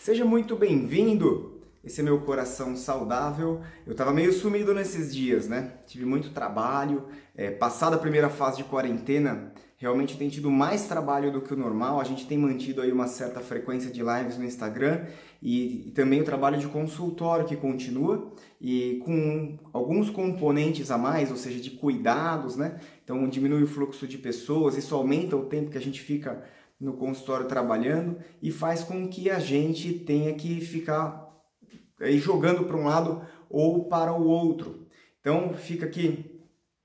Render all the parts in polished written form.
Seja muito bem-vindo! Esse é meu coração saudável. Eu estava meio sumido nesses dias, né? Tive muito trabalho. Passada a primeira fase de quarentena, realmente tem tido mais trabalho do que o normal. A gente tem mantido aí uma certa frequência de lives no Instagram e também o trabalho de consultório que continua e com alguns componentes a mais, ou seja, de cuidados, né? Então diminui o fluxo de pessoas, isso aumenta o tempo que a gente fica no consultório trabalhando e faz com que a gente tenha que ficar aí jogando para um lado ou para o outro. Então fica aqui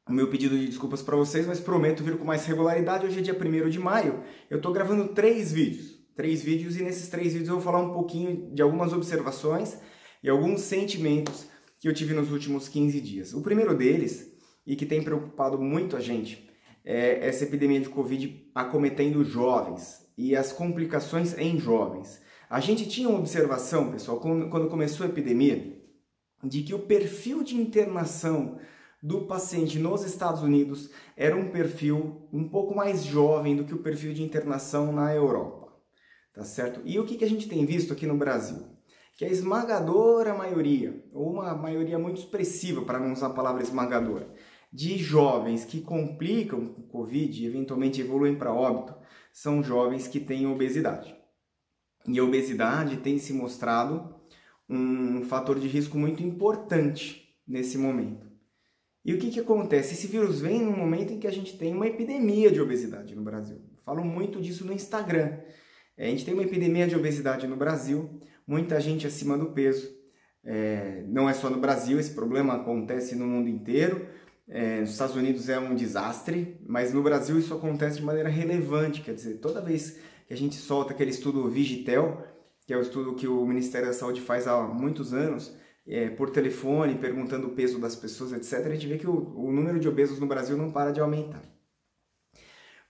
o meu pedido de desculpas para vocês, mas prometo vir com mais regularidade. Hoje é dia 1º de maio, eu estou gravando 3 vídeos e nesses 3 vídeos eu vou falar um pouquinho de algumas observações e alguns sentimentos que eu tive nos últimos 15 dias. O primeiro deles, e que tem preocupado muito a gente, é essa epidemia de Covid acometendo jovens e as complicações em jovens. A gente tinha uma observação, pessoal, quando começou a epidemia, de que o perfil de internação do paciente nos Estados Unidos era um perfil um pouco mais jovem do que o perfil de internação na Europa, tá certo? E o que a gente tem visto aqui no Brasil? Que a esmagadora maioria, ou uma maioria muito expressiva, para não usar a palavra esmagadora, de jovens que complicam com o Covid e eventualmente evoluem para óbito, são jovens que têm obesidade. E a obesidade tem se mostrado um fator de risco muito importante nesse momento. E o que acontece? Esse vírus vem num momento em que a gente tem uma epidemia de obesidade no Brasil. Falo muito disso no Instagram. A gente tem uma epidemia de obesidade no Brasil, muita gente acima do peso. Não é só no Brasil, esse problema acontece no mundo inteiro. Nos Estados Unidos é um desastre, mas no Brasil isso acontece de maneira relevante. Quer dizer, toda vez que a gente solta aquele estudo Vigitel, que é o estudo que o Ministério da Saúde faz há muitos anos, por telefone, perguntando o peso das pessoas, etc., a gente vê que o número de obesos no Brasil não para de aumentar.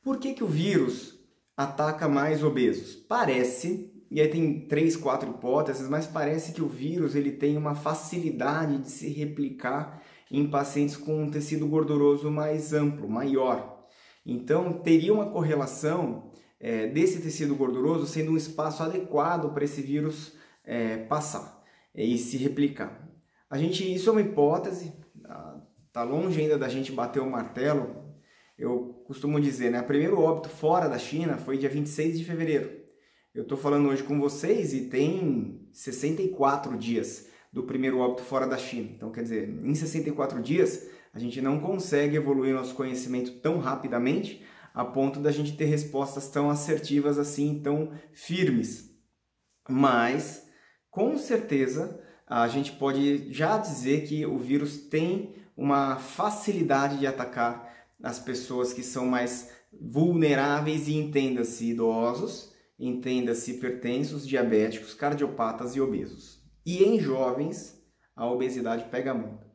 Por que o vírus ataca mais obesos? Parece, e aí tem 3, 4 hipóteses, mas parece que o vírus ele tem uma facilidade de se replicar em pacientes com um tecido gorduroso mais amplo, maior. Então, teria uma correlação desse tecido gorduroso sendo um espaço adequado para esse vírus passar e se replicar. Isso é uma hipótese, está longe ainda da gente bater o martelo. Eu costumo dizer, né, o primeiro óbito fora da China foi dia 26 de fevereiro. Eu estou falando hoje com vocês e tem 64 dias do primeiro óbito fora da China. Então, quer dizer, em 64 dias, a gente não consegue evoluir nosso conhecimento tão rapidamente a ponto da gente ter respostas tão assertivas assim, tão firmes. Mas, com certeza, a gente pode já dizer que o vírus tem uma facilidade de atacar as pessoas que são mais vulneráveis e entenda-se idosos, entenda-se hipertensos, diabéticos, cardiopatas e obesos. E em jovens, a obesidade pega muito.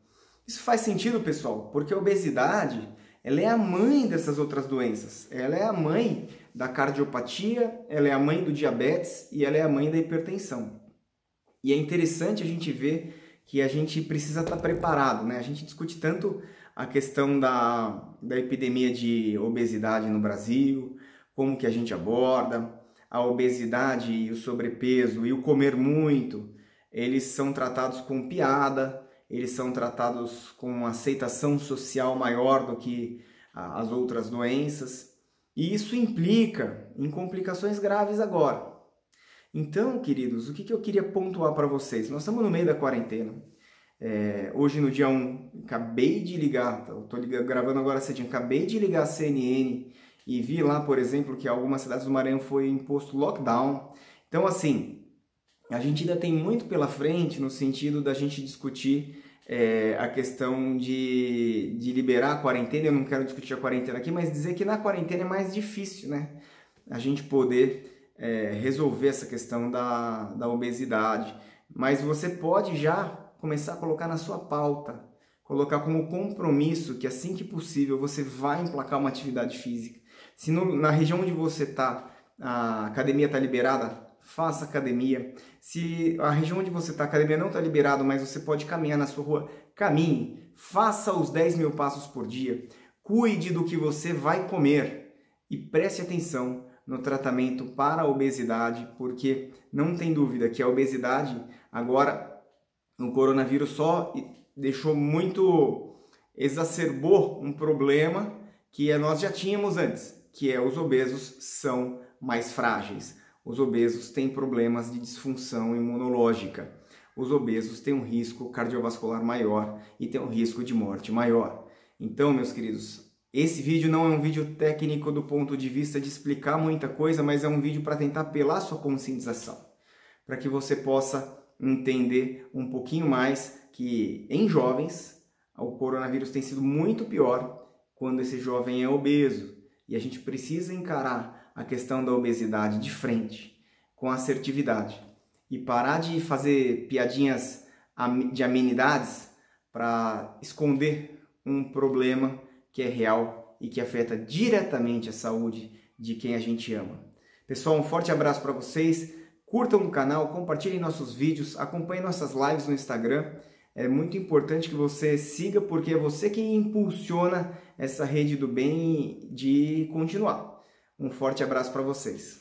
Isso faz sentido, pessoal, porque a obesidade ela é a mãe dessas outras doenças. Ela é a mãe da cardiopatia, ela é a mãe do diabetes e ela é a mãe da hipertensão. E é interessante a gente ver que a gente precisa estar preparado, né? A gente discute tanto a questão da epidemia de obesidade no Brasil, como que a gente aborda, a obesidade e o sobrepeso e o comer muito. Eles são tratados com piada, eles são tratados com aceitação social maior do que as outras doenças, e isso implica em complicações graves agora. Então, queridos, o que eu queria pontuar para vocês? Nós estamos no meio da quarentena. Hoje, no dia 1, acabei de ligar, estou gravando agora cedinho, acabei de ligar a CNN e vi lá, por exemplo, que em algumas cidades do Maranhão foi imposto lockdown. Então, assim, a gente ainda tem muito pela frente no sentido da gente discutir a questão de liberar a quarentena. Eu não quero discutir a quarentena aqui, mas dizer que na quarentena é mais difícil, né? A gente poder resolver essa questão da obesidade. Mas você pode já começar a colocar na sua pauta, colocar como compromisso que assim que possível você vai emplacar uma atividade física. Se na região onde você está, a academia está liberada, faça academia. Se a região onde você está, a academia não está liberada, mas você pode caminhar na sua rua, caminhe. Faça os 10 mil passos por dia. Cuide do que você vai comer. E preste atenção, no tratamento para a obesidade, porque não tem dúvida que a obesidade agora o coronavírus só deixou muito, exacerbou um problema que nós já tínhamos antes, que é os obesos são mais frágeis. Os obesos têm problemas de disfunção imunológica. Os obesos têm um risco cardiovascular maior e têm um risco de morte maior. Então, meus queridos, esse vídeo não é um vídeo técnico do ponto de vista de explicar muita coisa, mas é um vídeo para tentar apelar sua conscientização, para que você possa entender um pouquinho mais que em jovens o coronavírus tem sido muito pior quando esse jovem é obeso, e a gente precisa encarar a questão da obesidade de frente, com assertividade, e parar de fazer piadinhas de amenidades para esconder um problema que é real e que afeta diretamente a saúde de quem a gente ama. Pessoal, um forte abraço para vocês. Curtam o canal, compartilhem nossos vídeos, acompanhem nossas lives no Instagram. É muito importante que você siga, porque é você quem impulsiona essa rede do bem de continuar. Um forte abraço para vocês.